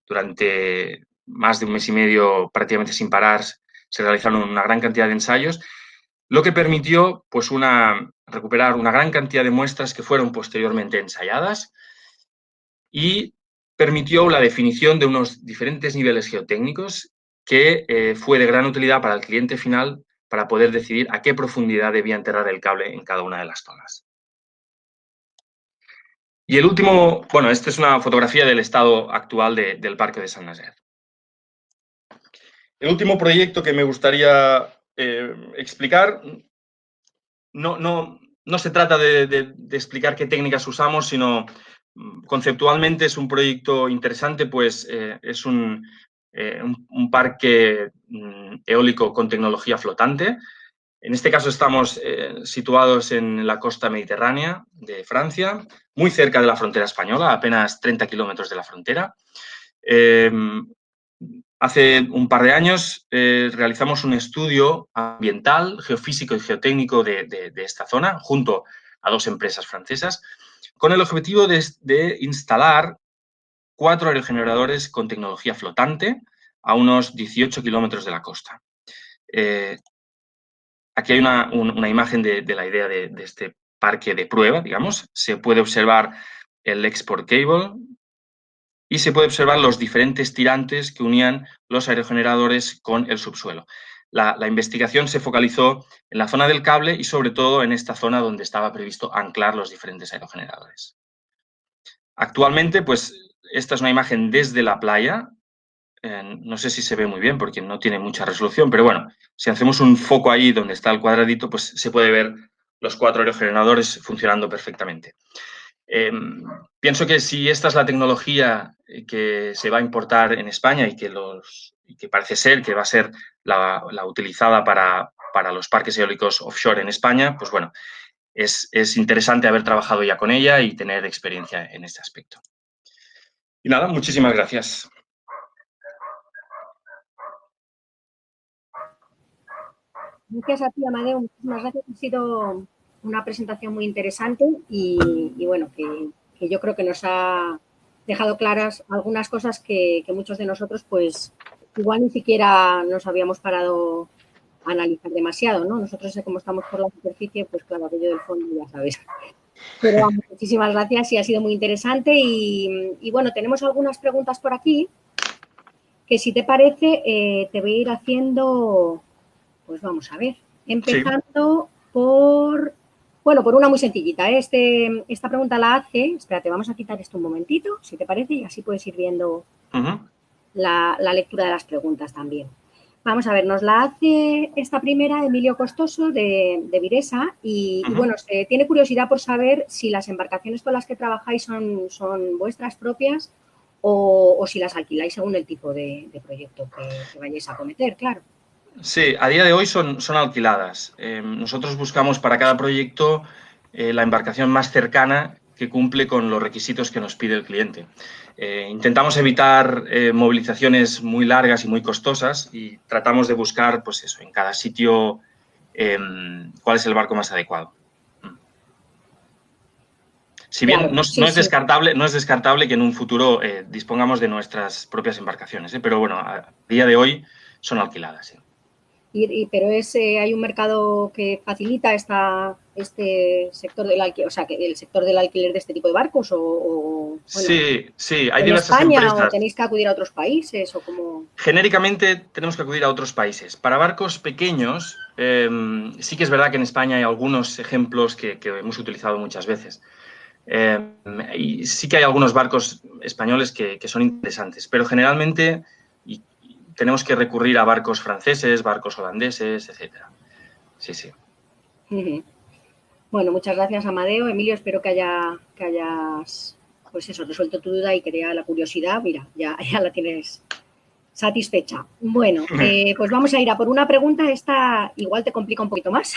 Durante más de 1 mes y medio, prácticamente sin parar, se realizaron una gran cantidad de ensayos, lo que permitió pues, recuperar una gran cantidad de muestras que fueron posteriormente ensayadas y permitió la definición de unos diferentes niveles geotécnicos que fue de gran utilidad para el cliente final para poder decidir a qué profundidad debía enterrar el cable en cada una de las zonas. Y el último, bueno, esta es una fotografía del estado actual del parque de Saint-Nazaire. El último proyecto que me gustaría explicar, no se trata de explicar qué técnicas usamos, sino conceptualmente es un proyecto interesante, pues es un parque eólico con tecnología flotante. En este caso estamos situados en la costa mediterránea de Francia, muy cerca de la frontera española, a apenas 30 kilómetros de la frontera. Hace un par de años realizamos un estudio ambiental, geofísico y geotécnico de esta zona, junto a 2 empresas francesas, con el objetivo de instalar 4 aerogeneradores con tecnología flotante a unos 18 kilómetros de la costa. Aquí hay una imagen de la idea de este parque de prueba, digamos. Se puede observar el export cable y se puede observar los diferentes tirantes que unían los aerogeneradores con el subsuelo. la investigación se focalizó en la zona del cable y sobre todo en esta zona donde estaba previsto anclar los diferentes aerogeneradores. Actualmente, pues, esta es una imagen desde la playa. No sé si se ve muy bien porque no tiene mucha resolución, pero bueno, si hacemos un foco ahí donde está el cuadradito, pues se puede ver los 4 aerogeneradores funcionando perfectamente. Pienso que si esta es la tecnología que se va a importar en España y que parece ser que va a ser la utilizada para los parques eólicos offshore en España, pues bueno, es interesante haber trabajado ya con ella y tener experiencia en este aspecto. Y nada, muchísimas gracias. Gracias a ti, Amadeo. Muchísimas gracias. Ha sido una presentación muy interesante y bueno, que yo creo que nos ha dejado claras algunas cosas que muchos de nosotros, pues, igual ni siquiera nos habíamos parado a analizar demasiado, ¿no? Nosotros, como estamos por la superficie, pues claro, aquello del fondo ya sabes. Pero vamos, muchísimas gracias y ha sido muy interesante. Y bueno, tenemos algunas preguntas por aquí que, si te parece, te voy a ir haciendo. Pues vamos a ver, empezando por una muy sencillita. Esta pregunta la hace, espérate, vamos a quitar esto un momentito, si te parece, y así puedes ir viendo la lectura de las preguntas también. Vamos a ver, nos la hace esta primera Emilio Costoso de Viresa y bueno, tiene curiosidad por saber si las embarcaciones con las que trabajáis son vuestras propias o si las alquiláis según el tipo de proyecto que vayáis a acometer, claro. Sí, a día de hoy son alquiladas. Nosotros buscamos para cada proyecto la embarcación más cercana que cumple con los requisitos que nos pide el cliente. Intentamos evitar movilizaciones muy largas y muy costosas y tratamos de buscar, pues eso, en cada sitio cuál es el barco más adecuado. Si bien Claro, no sí, es descartable que en un futuro dispongamos de nuestras propias embarcaciones, pero bueno, a día de hoy son alquiladas. Sí. Pero hay un mercado que facilita este sector del alquiler, o sea, que el sector del alquiler de este tipo de barcos bueno, sí, hay en diversas España, o empresas. tenéis que acudir a otros países o cómo. Genéricamente tenemos que acudir a otros países. Para barcos pequeños, sí que es verdad que en España hay algunos ejemplos que hemos utilizado muchas veces. Y sí que hay algunos barcos españoles que son interesantes, pero generalmente tenemos que recurrir a barcos franceses, barcos holandeses, etcétera. Sí, sí. Bueno, muchas gracias, Amadeo. Emilio, espero que hayas pues eso, resuelto tu duda y que te da la curiosidad. Mira, ya la tienes satisfecha. Bueno, pues vamos a ir a por una pregunta. Esta igual te complica un poquito más,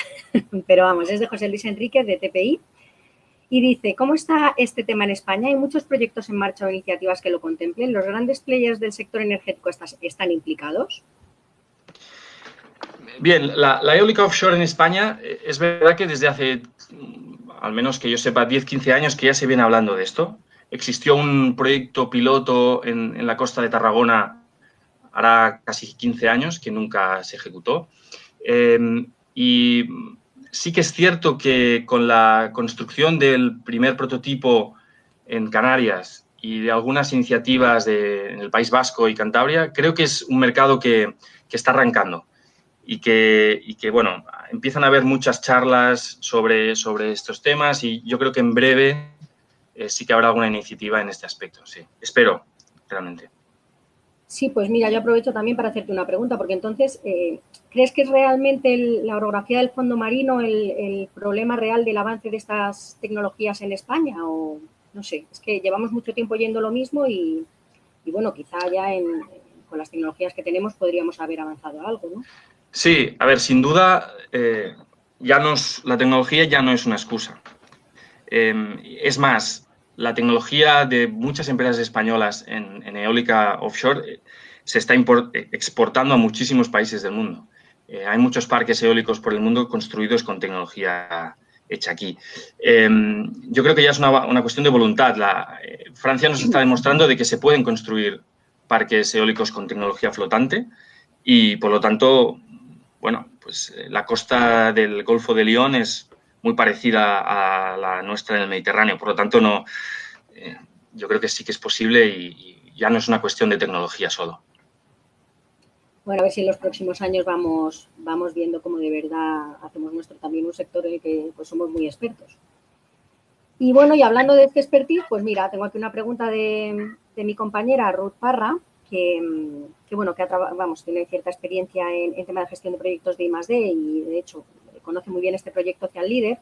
pero vamos, es de José Luis Enríquez, de TPI. Y dice, ¿cómo está este tema en España? ¿Hay muchos proyectos en marcha o iniciativas que lo contemplen? ¿Los grandes players del sector energético están implicados? Bien, la eólica offshore en España es verdad que desde hace, al menos que yo sepa, 10-15 años que ya se viene hablando de esto. Existió un proyecto piloto en la costa de Tarragona hará casi 15 años que nunca se ejecutó. Y sí que es cierto que con la construcción del primer prototipo en Canarias y de algunas iniciativas en el País Vasco y Cantabria, creo que es un mercado que está arrancando y que, bueno, empiezan a haber muchas charlas sobre estos temas y yo creo que en breve sí que habrá alguna iniciativa en este aspecto, sí. Espero, realmente. Sí, pues mira, yo aprovecho también para hacerte una pregunta, porque entonces, ¿crees que es realmente la orografía del fondo marino el problema real del avance de estas tecnologías en España? O no sé, es que llevamos mucho tiempo oyendo lo mismo y bueno, quizá ya con las tecnologías que tenemos podríamos haber avanzado algo, ¿no? Sí, a ver, sin duda, la tecnología ya no es una excusa. Es más, la tecnología de muchas empresas españolas en eólica offshore se está exportando a muchísimos países del mundo. Hay muchos parques eólicos por el mundo construidos con tecnología hecha aquí. Yo creo que ya es una cuestión de voluntad. Francia nos está demostrando de que se pueden construir parques eólicos con tecnología flotante y, por lo tanto, bueno, pues la costa del Golfo de Lión es muy parecida a la nuestra en el Mediterráneo. Por lo tanto, yo creo que sí que es posible y ya no es una cuestión de tecnología solo. Bueno, a ver si en los próximos años vamos viendo cómo de verdad hacemos nuestro también un sector en el que pues, somos muy expertos. Y bueno, y hablando de este expertise, pues mira, tengo aquí una pregunta de mi compañera Ruth Parra, que bueno, tiene cierta experiencia en tema de gestión de proyectos de I+D y de hecho conoce muy bien este proyecto Ocean Leader.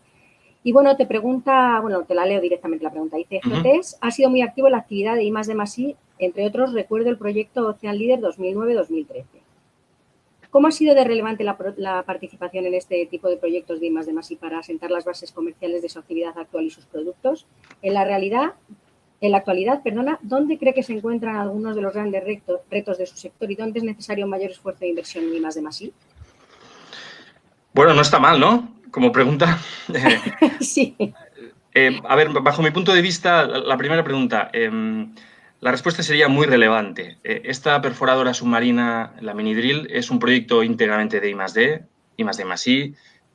Y bueno, te pregunta, bueno, te la leo directamente la pregunta. Dice, GTS ha sido muy activo en la actividad de I+D+I, entre otros recuerdo el proyecto Ocean Leader 2009-2013. ¿Cómo ha sido de relevante la participación en este tipo de proyectos de I+D+I para asentar las bases comerciales de su actividad actual y sus productos? En la actualidad, ¿dónde cree que se encuentran algunos de los grandes retos de su sector y dónde es necesario un mayor esfuerzo de inversión en I+D+I? Bueno, no está mal, ¿no? Como pregunta. Sí. A ver, bajo mi punto de vista, la primera pregunta, la respuesta sería muy relevante. Esta perforadora submarina, la Mini Drill, es un proyecto íntegramente de I+D+I,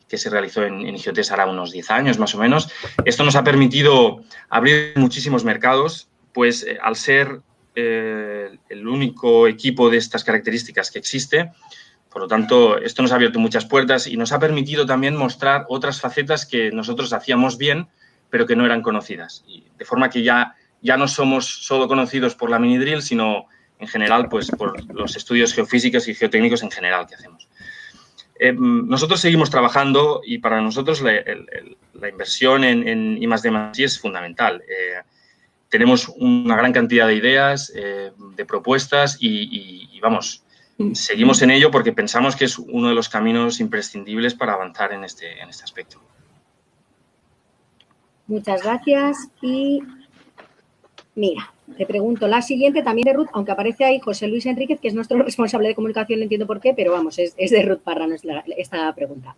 que se realizó en IGOTES hará unos 10 años más o menos. Esto nos ha permitido abrir muchísimos mercados, pues al ser el único equipo de estas características que existe, por lo tanto, esto nos ha abierto muchas puertas y nos ha permitido también mostrar otras facetas que nosotros hacíamos bien, pero que no eran conocidas. Y de forma que ya no somos solo conocidos por la Mini Drill, sino en general pues, por los estudios geofísicos y geotécnicos en general que hacemos. Nosotros seguimos trabajando y para nosotros la inversión en I+D+I es fundamental. Tenemos una gran cantidad de ideas, de propuestas y vamos, seguimos en ello porque pensamos que es uno de los caminos imprescindibles para avanzar en este aspecto. Muchas gracias. Y mira, te pregunto la siguiente también de Ruth, aunque aparece ahí José Luis Enríquez, que es nuestro responsable de comunicación, no entiendo por qué, pero vamos, es de Ruth Parra esta pregunta.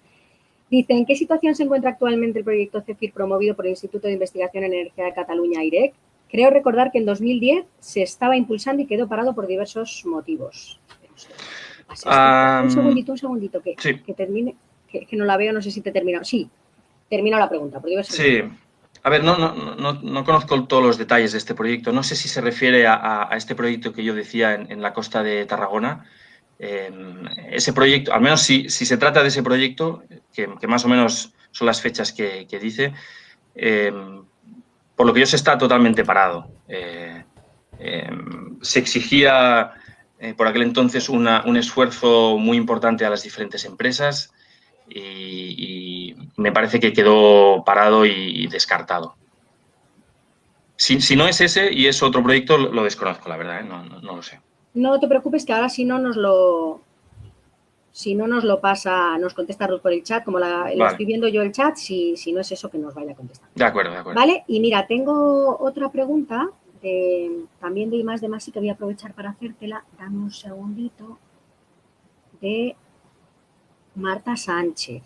Dice, ¿en qué situación se encuentra actualmente el proyecto CEFIR promovido por el Instituto de Investigación en Energía de Cataluña, IREC? Creo recordar que en 2010 se estaba impulsando y quedó parado por diversos motivos. Un segundito, que termine, que no la veo, no sé si te he terminado. Sí, termino la pregunta. Por diversos motivos. A ver, no conozco todos los detalles de este proyecto. No sé si se refiere a este proyecto que yo decía en la costa de Tarragona. Ese proyecto, al menos si se trata de ese proyecto, que más o menos son las fechas que dice, por lo que yo sé está totalmente parado. Se exigía por aquel entonces un esfuerzo muy importante a las diferentes empresas y me parece que quedó parado y descartado. Si no es ese y es otro proyecto, lo desconozco, la verdad, no lo sé. No te preocupes, que ahora si no nos lo pasa, nos contesta Ruth por el chat, como lo estoy viendo yo el chat, si no es eso, que nos vaya a contestar. De acuerdo. Vale, y mira, tengo otra pregunta también de I+D+I que voy a aprovechar para hacértela. Dame un segundito. De Marta Sánchez.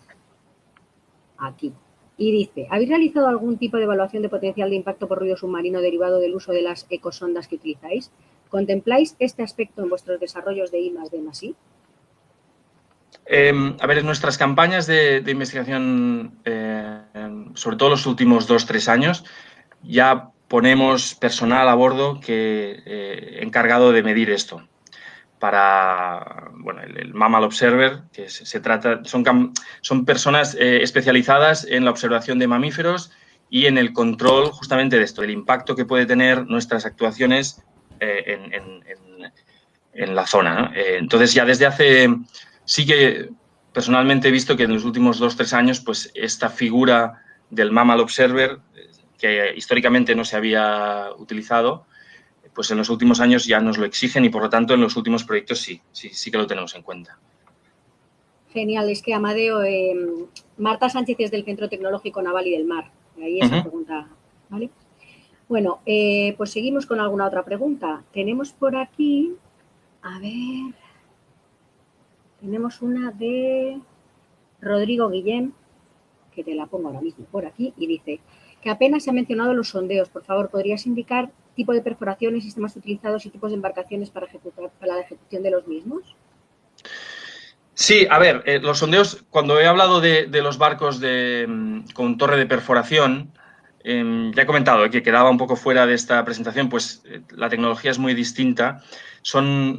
Aquí. Y dice, ¿habéis realizado algún tipo de evaluación de potencial de impacto por ruido submarino derivado del uso de las ecosondas que utilizáis? ¿Contempláis este aspecto en vuestros desarrollos de I+D+I? A ver, en nuestras campañas de investigación, sobre todo los últimos 2-3 años, ya ponemos personal a bordo encargado de medir esto. Para el Mammal Observer, que se trata, son personas especializadas en la observación de mamíferos y en el control justamente de esto, del impacto que puede tener nuestras actuaciones en la zona, ¿no? Entonces, ya desde hace, sí que personalmente he visto que en los últimos 2-3 años, pues esta figura del Mammal Observer, que históricamente no se había utilizado, pues en los últimos años ya nos lo exigen y, por lo tanto, en los últimos proyectos sí que lo tenemos en cuenta. Genial, es que Amadeo, Marta Sánchez es del Centro Tecnológico Naval y del Mar. Ahí esa pregunta, ¿vale? Bueno, pues seguimos con alguna otra pregunta. Tenemos por aquí, a ver, tenemos una de Rodrigo Guillén, que te la pongo ahora mismo por aquí, y dice que apenas se han mencionado los sondeos. Por favor, ¿podrías indicar tipo de perforaciones, sistemas utilizados y tipos de embarcaciones para la ejecución de los mismos? Sí, a ver, los sondeos, cuando he hablado de los barcos con torre de perforación, ya he comentado que quedaba un poco fuera de esta presentación, pues la tecnología es muy distinta.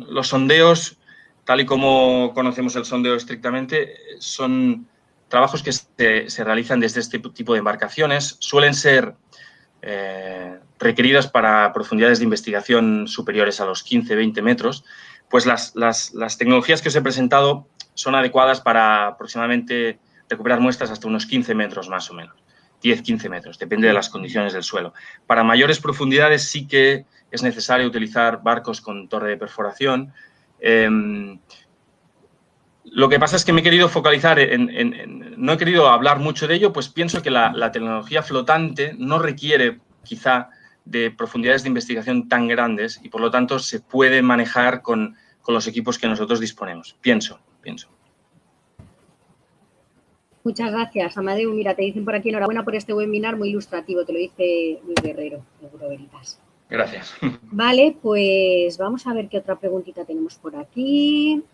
Los sondeos tal y como conocemos el sondeo estrictamente, son trabajos que se realizan desde este tipo de embarcaciones. Suelen ser requeridas para profundidades de investigación superiores a los 15-20 metros, pues las tecnologías que os he presentado son adecuadas para aproximadamente recuperar muestras hasta unos 15 metros más o menos, 10-15 metros, depende de las condiciones del suelo. Para mayores profundidades sí que es necesario utilizar barcos con torre de perforación. Lo que pasa es que me he querido focalizar no he querido hablar mucho de ello, pues pienso que la tecnología flotante no requiere quizá de profundidades de investigación tan grandes y por lo tanto se puede manejar con los equipos que nosotros disponemos. Pienso. Muchas gracias, Amadeu. Mira, te dicen por aquí, enhorabuena por este webinar muy ilustrativo, te lo dice Luis Guerrero, de Bureau Veritas. Gracias. Vale, pues vamos a ver qué otra preguntita tenemos por aquí.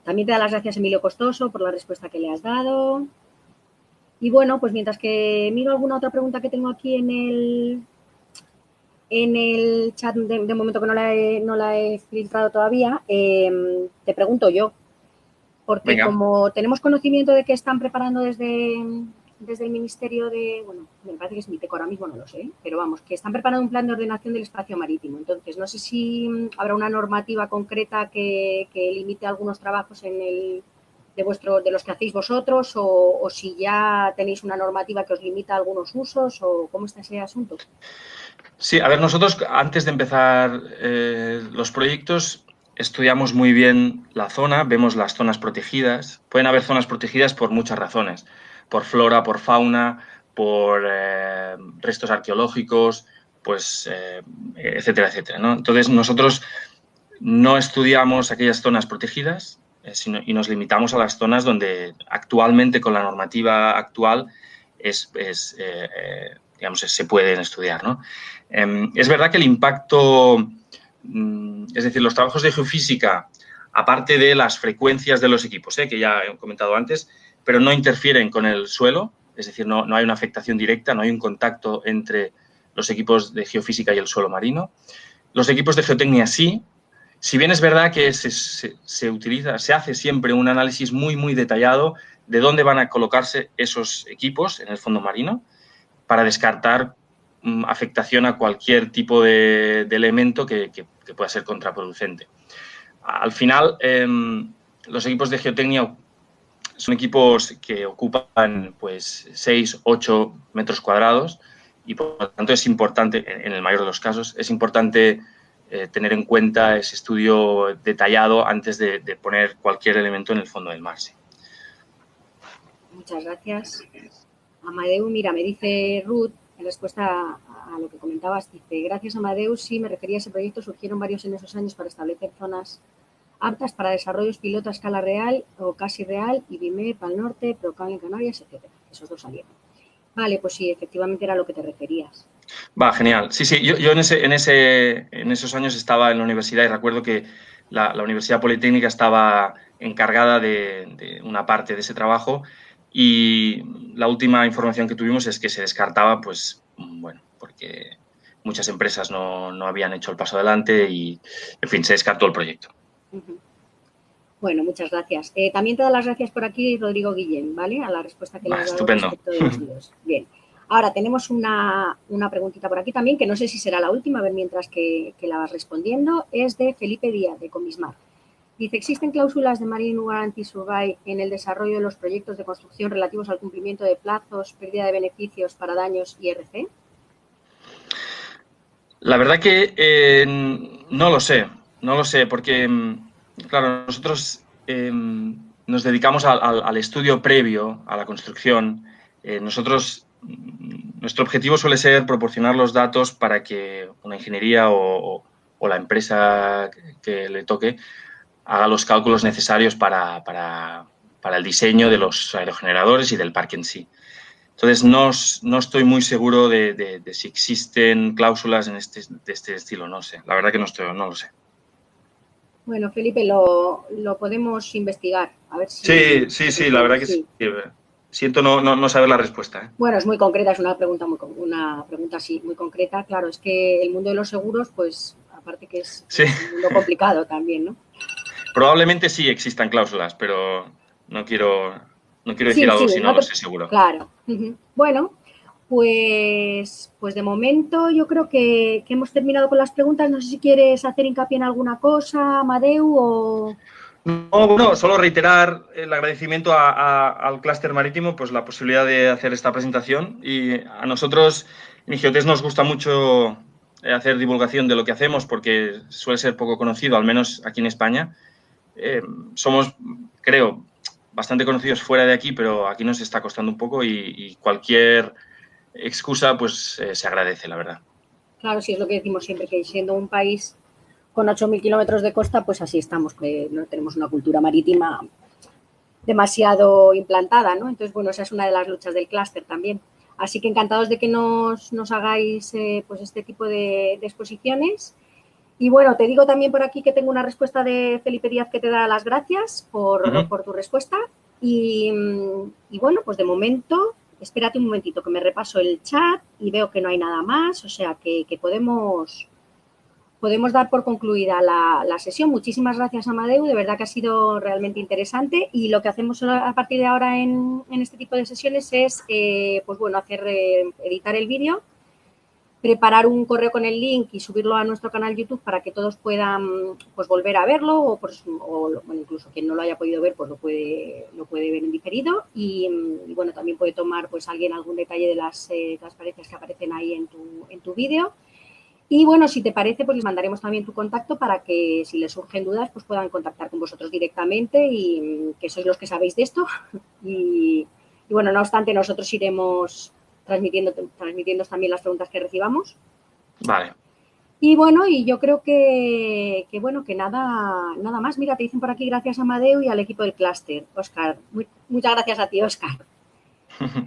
También te da las gracias, Emilio Costoso, por la respuesta que le has dado. Y bueno, pues mientras que miro alguna otra pregunta que tengo aquí en el chat, de momento que no la he filtrado todavía, te pregunto yo. Porque Venga. como tenemos conocimiento de que están preparando desde el Ministerio de, bueno, me parece que es MITECO ahora mismo, no lo sé, pero vamos, que están preparando un plan de ordenación del espacio marítimo. Entonces, no sé si habrá una normativa concreta que limite algunos trabajos de los que hacéis vosotros o si ya tenéis una normativa que os limita algunos usos o cómo está ese asunto. Sí, a ver, nosotros antes de empezar los proyectos estudiamos muy bien la zona, vemos las zonas protegidas. Pueden haber zonas protegidas por muchas razones, por flora, por fauna, por restos arqueológicos, pues, etcétera, etcétera, ¿no? Entonces, nosotros no estudiamos aquellas zonas protegidas y nos limitamos a las zonas donde actualmente, con la normativa actual, digamos, se pueden estudiar, ¿no? Es verdad que el impacto, es decir, los trabajos de geofísica, aparte de las frecuencias de los equipos, que ya he comentado antes, pero no interfieren con el suelo, es decir, no hay una afectación directa, no hay un contacto entre los equipos de geofísica y el suelo marino. Los equipos de geotecnia sí. Si bien es verdad que se hace siempre un análisis muy, muy detallado de dónde van a colocarse esos equipos en el fondo marino para descartar afectación a cualquier tipo de elemento que pueda ser contraproducente. Al final, los equipos de geotecnia son equipos que ocupan pues 6, 8 metros cuadrados y por lo tanto es importante, en el mayor de los casos, es importante tener en cuenta ese estudio detallado antes de poner cualquier elemento en el fondo del mar. Sí. Muchas gracias. Amadeu, mira, me dice Ruth, en respuesta a lo que comentabas, dice, gracias Amadeu, sí, me refería a ese proyecto, surgieron varios en esos años para establecer zonas aptas para desarrollos piloto a escala real o casi real, IBIME, Pal Norte, Procal en Canarias, etcétera. Esos dos salieron. Vale, pues sí, efectivamente era lo que te referías. Va, genial. Sí, sí, yo en esos años estaba en la universidad y recuerdo que la Universidad Politécnica estaba encargada de una parte de ese trabajo y la última información que tuvimos es que se descartaba, pues, bueno, porque muchas empresas no habían hecho el paso adelante y, en fin, se descartó el proyecto. Bueno, muchas gracias. También te da las gracias por aquí Rodrigo Guillén, ¿vale? A la respuesta que le has dado respecto de los líos. Bien. Ahora, tenemos una preguntita por aquí también, que no sé si será la última, a ver mientras que la vas respondiendo. Es de Felipe Díaz, de Comismar. Dice, ¿existen cláusulas de Marine Warranty Survey en el desarrollo de los proyectos de construcción relativos al cumplimiento de plazos, pérdida de beneficios para daños IRC? La verdad que no lo sé, porque, claro, nosotros nos dedicamos al estudio previo a la construcción. Nuestro objetivo suele ser proporcionar los datos para que una ingeniería o la empresa que le toque haga los cálculos necesarios para el diseño de los aerogeneradores y del parque en sí. Entonces, no estoy muy seguro de si existen cláusulas de este estilo, no sé. La verdad que no lo sé. Bueno, Felipe, lo podemos investigar. A ver si... Sí, la verdad que sí. Siento no saber la respuesta. Bueno, es muy concreta, es una pregunta así, muy concreta. Claro, es que el mundo de los seguros, pues, aparte que es un mundo complicado también, ¿no? Probablemente sí existan cláusulas, pero no quiero decir Sí, algo sí, si no lo sé seguro. claro. Bueno, pues de momento yo creo que hemos terminado con las preguntas. No sé si quieres hacer hincapié en alguna cosa, Amadeu, o... No, bueno, solo reiterar el agradecimiento al clúster marítimo, pues la posibilidad de hacer esta presentación. Y a nosotros, en IGEOTES, nos gusta mucho hacer divulgación de lo que hacemos porque suele ser poco conocido, al menos aquí en España. Somos, creo, bastante conocidos fuera de aquí, pero aquí nos está costando un poco y cualquier excusa, pues se agradece, la verdad. Claro, sí, es lo que decimos siempre, que siendo un país con 8.000 kilómetros de costa, pues así estamos, que no tenemos una cultura marítima demasiado implantada, ¿no? Entonces, bueno, esa es una de las luchas del clúster también. Así que encantados de que nos hagáis pues este tipo de exposiciones. Y bueno, te digo también por aquí que tengo una respuesta de Felipe Díaz que te da las gracias por tu respuesta. Y bueno, pues de momento, espérate un momentito que me repaso el chat y veo que no hay nada más, o sea que podemos dar por concluida la sesión. Muchísimas gracias, Amadeu, de verdad que ha sido realmente interesante y lo que hacemos a partir de ahora en este tipo de sesiones es, pues bueno, editar el vídeo, preparar un correo con el link y subirlo a nuestro canal YouTube para que todos puedan pues volver a verlo o bueno, incluso quien no lo haya podido ver pues lo puede ver en diferido y bueno, también puede tomar pues alguien algún detalle de las transparencias que aparecen ahí en tu vídeo. Y bueno, si te parece, pues les mandaremos también tu contacto para que si les surgen dudas, pues puedan contactar con vosotros directamente y que sois los que sabéis de esto. Y bueno, no obstante, nosotros iremos transmitiendo también las preguntas que recibamos. Vale. Y bueno, y yo creo que nada más. Mira, te dicen por aquí gracias a Amadeu y al equipo del clúster. Óscar, muchas gracias a ti, Óscar.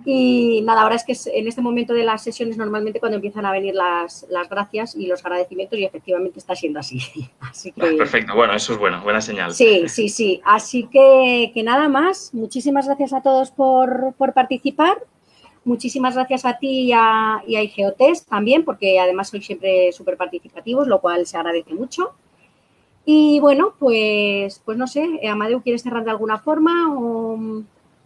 Y nada, ahora es que en este momento de las sesiones normalmente cuando empiezan a venir las gracias y los agradecimientos y efectivamente está siendo así. Así que, perfecto, bueno, eso es bueno, buena señal. Sí. Así que nada más. Muchísimas gracias a todos por participar. Muchísimas gracias a ti y a IGEOTES también, porque además sois siempre súper participativos, lo cual se agradece mucho. Y bueno, pues no sé, Amadeu, ¿quieres cerrar de alguna forma o...?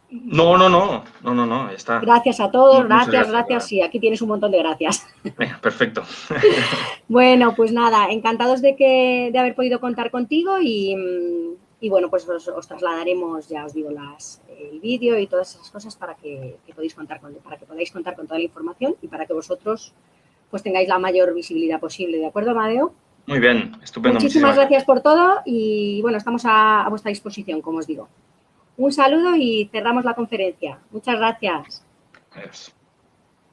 No, está. Gracias a todos, Muchas gracias. Sí, aquí tienes un montón de gracias. Perfecto. Bueno, pues nada, encantados de haber podido contar contigo y bueno, pues os trasladaremos, ya os digo, el vídeo y todas esas cosas para que podáis contar con toda la información y para que vosotros pues tengáis la mayor visibilidad posible. ¿De acuerdo, Amadeu? Muy bien, estupendo. Muchísimas gracias por todo y bueno, estamos a vuestra disposición, como os digo. Un saludo y cerramos la conferencia. Muchas gracias. Adiós.